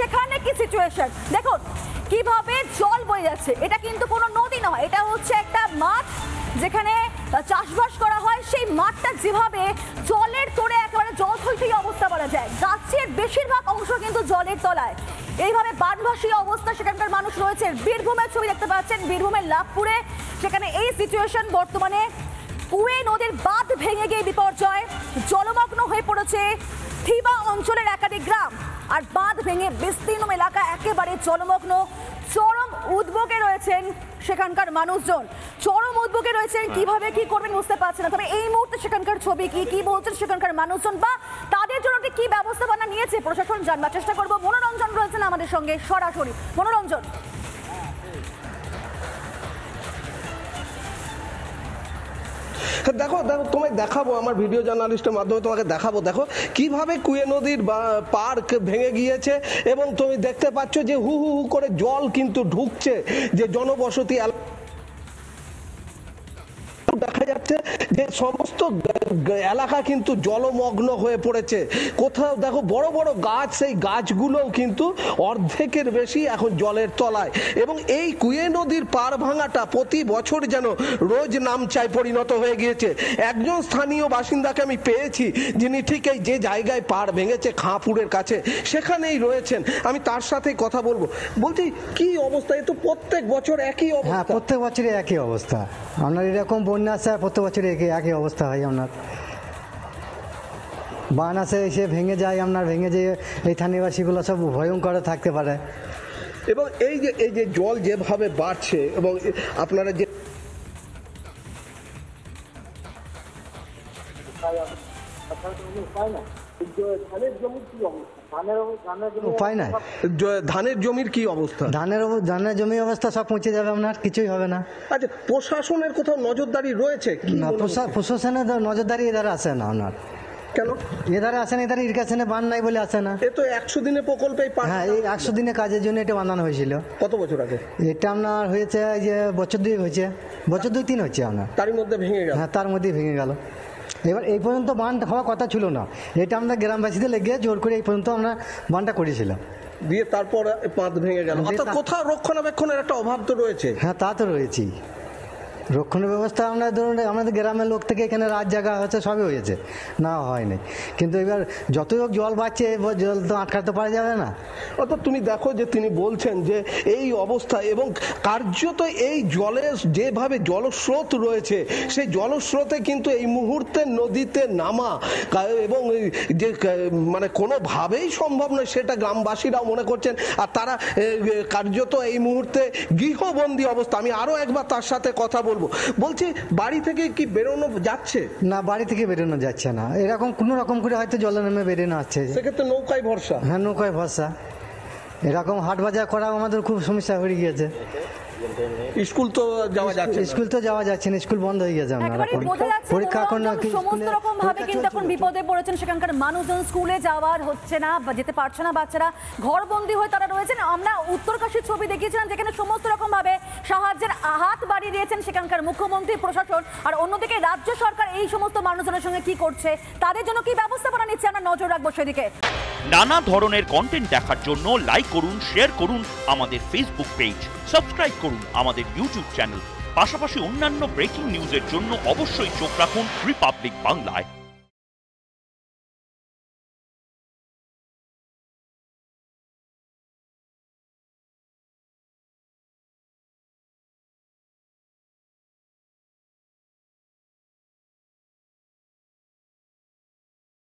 সেখানে কি সিচুয়েশন দেখুন কিভাবে জল বয়ে যাচ্ছে। এটা কিন্তু কোনো নদী নয়, এটা হচ্ছে একটা মাঠ যেখানে চাষবাস করা হয়। সেই মাঠটা যেভাবে জলের তোড়ে একেবারে জল থইথই অবস্থা বলা যায়, গাছের বেশিরভাগ অংশ কিন্তু জলের তলায়। এইভাবে বানভাসী অবস্থা সেখানকার মানুষ রয়েছে। বীরভূমের ছবি দেখতে পাচ্ছেন, বীরভূমের লাভপুরে সেখানে এই সিচুয়েশন বর্তমানে। কুয়ে নদীর বাঁধ ভেঙে গিয়ে বিপর্যয়, জলমগ্ন হয়ে পড়েছে থিবা অঞ্চলের একাধিক গ্রাম। আর বাঁধ ভেঙে বিস্তীর্ণ এলাকা একেবারে জলমগ্ন। চরম উদ্বেগে রয়েছেন সেখানকার মানুষজন, চরম উদ্বেগে রয়েছেন। কিভাবে কি করবেন বুঝতে পারছেন না। তবে এই মুহূর্তে সেখানকার ছবি কি বলছেন সেখানকার মানুষজন, বা তাদের জন্য কি ব্যবস্থাপনা নিয়েছে প্রশাসন, জানবার চেষ্টা করবো। মনোরঞ্জন রয়েছেন আমাদের সঙ্গে সরাসরি। মনোরঞ্জন, দেখো দেখো তোমায় দেখাবো, আমার ভিডিও জার্নালিস্টের মাধ্যমে তোমাকে দেখাবো। দেখো কিভাবে কুয়ে নদীর পার্ক ভেঙে গিয়েছে এবং তুমি দেখতে পাচ্ছ যে হু হু হু করে জল কিন্তু ঢুকছে যে জনবসতি দেখা যাচ্ছে যে সমস্ত এলাকা কিন্তু জলমগ্ন হয়ে পড়েছে। কোথাও দেখো বড় বড় গাছ, সেই গাছগুলোও কিন্তু অর্ধেকের বেশি এখন জলের তলায়। এবং এই কুয়ে নদীর পার ভাঙাটা প্রতি বছর যেন রোজ নামচায় পরিণত হয়ে গিয়েছে। একজন স্থানীয় বাসিন্দাকে আমি পেয়েছি যিনি ঠিক এই যে জায়গায় পাড় ভেঙেছে খাঁপুরের কাছে সেখানেই রয়েছেন। আমি তার সাথে কথা বলবো। বলছি কি অবস্থা? এ তো প্রত্যেক বছর একই অবস্থা। হ্যাঁ, প্রত্যেক বছরই একই অবস্থা। আপনার এরকম বন্যা আসে প্রত্যেক বছর একই অবস্থা হয়। আপনার বান আসে এসে ভেঙে যায়, আপনার ভেঙে যেয়ে এই থানিবাসীগুলো সব ভয়ঙ্কর থাকতে পারে। এবং এই যে জল যেভাবে বাড়ছে এবং আপনারা যে উপায় নাই। ধানের জমির কি অবস্থা? ধানের জমির অবস্থা সব পৌঁছে যাবে, আপনার কিছুই হবে না। আচ্ছা, প্রশাসনের কোথাও নজরদারি রয়েছে? না, প্রশাসনের নজরদারি এধারে আসে না। আপনার কেন এধারে আসে না? এধারে ইরিগেশনে বান নাই বলে আসে না। এ তো 100 দিনের প্রকল্পে। হ্যাঁ, এই 100 দিনের কাজের জন্য এটা বানানো হয়েছিল। কত বছর আগে? এটা আপনার হয়েছে যে বছর 2 হয়েছে, বছর 2-3 হচ্ছে আপনার। তারই মধ্যে ভেঙে গেল। হ্যাঁ, তার মধ্যেই ভেঙে গেল। এবার এই পর্যন্ত বান হওয়ার কথা ছিল না। এটা আমরা গ্রামবাসীদের লেগে জোর করে এই পর্যন্ত আমরা বানটা করেছিলাম। দিয়ে তারপর বাঁধ ভেঙে গেল। অর্থাৎ কোথাও রক্ষণাবেক্ষণের একটা অভাব তো রয়েছে। হ্যাঁ, তা তো রয়েছেই। রক্ষণের ব্যবস্থা আমরা ধরুন আমাদের গ্রামের লোক থেকে এখানে রাত জায়গা হচ্ছে, সবই হয়েছে, না হয়নি। কিন্তু এবার যতই হোক জল বাড়ছে, জল তো আটকাতে পারা যাবে না। অর্থাৎ তুমি দেখো যে তিনি বলছেন যে এই অবস্থা এবং কার্যত এই জলের যেভাবে জলস্রোত রয়েছে সেই জলস্রোতে কিন্তু এই মুহূর্তে নদীতে নামা এবং যে মানে কোনোভাবেই সম্ভব নয় সেটা গ্রামবাসীরাও মনে করছেন। আর তারা কার্যত এই মুহূর্তে গৃহবন্দী অবস্থা। আমি আরও একবার তার সাথে কথা বলবো। বলছি বাড়ি থেকে কি বেরোনো যাচ্ছে? না, বাড়ি থেকে বেরোনো যাচ্ছে না। এরকম কোনো রকম করে হয়তো জলে নেমে বেরোনো আসছে। সেক্ষেত্রে নৌকায় ভরসা। হ্যাঁ, নৌকায় ভরসা। এরকম হাট বাজার করাও আমাদের খুব সমস্যা হয়ে গিয়েছে। স্কুল তো যাওয়া যাচ্ছে না। স্কুল তো যাওয়া যাচ্ছে না, স্কুল বন্ধ হয়ে গেছে। আপনার পরীক্ষা এখন সমস্ত রকম ভাবে কিন্তু এখন বিপদে পড়েছেন সেখানকার মানুষজন। স্কুলে যাওয়ার হচ্ছে না, যেতে পারছে না বাচ্চারা, ঘরবন্দি হয়ে তারা রয়েছেন। আমরা উত্তরকাশীর ছবি দেখিয়েছিলাম যেখানে সমস্ত রকম ভাবে সাহায্যের হাত বাড়িয়ে দিয়েছেন সেখানকার মুখ্যমন্ত্রী, প্রশাসন। আর অন্যদিকে রাজ্য সরকার এই সমস্ত মানুষজনের সঙ্গে কি করছে, তাদের জন্য কি ব্যবস্থাপনা নিচ্ছে, আমরা নজর রাখবো সেদিকে। নানা ধরনের কন্টেন্ট দেখার জন্য লাইক করুন, শেয়ার করুন আমাদের ফেসবুক পেজ, সাবস্ক্রাইব করুন আমাদের ইউটিউব চ্যানেল। পাশাপাশি অন্যান্য ব্রেকিং নিউজের জন্য অবশ্যই চোখ রাখুন রিপাবলিক বাংলায়।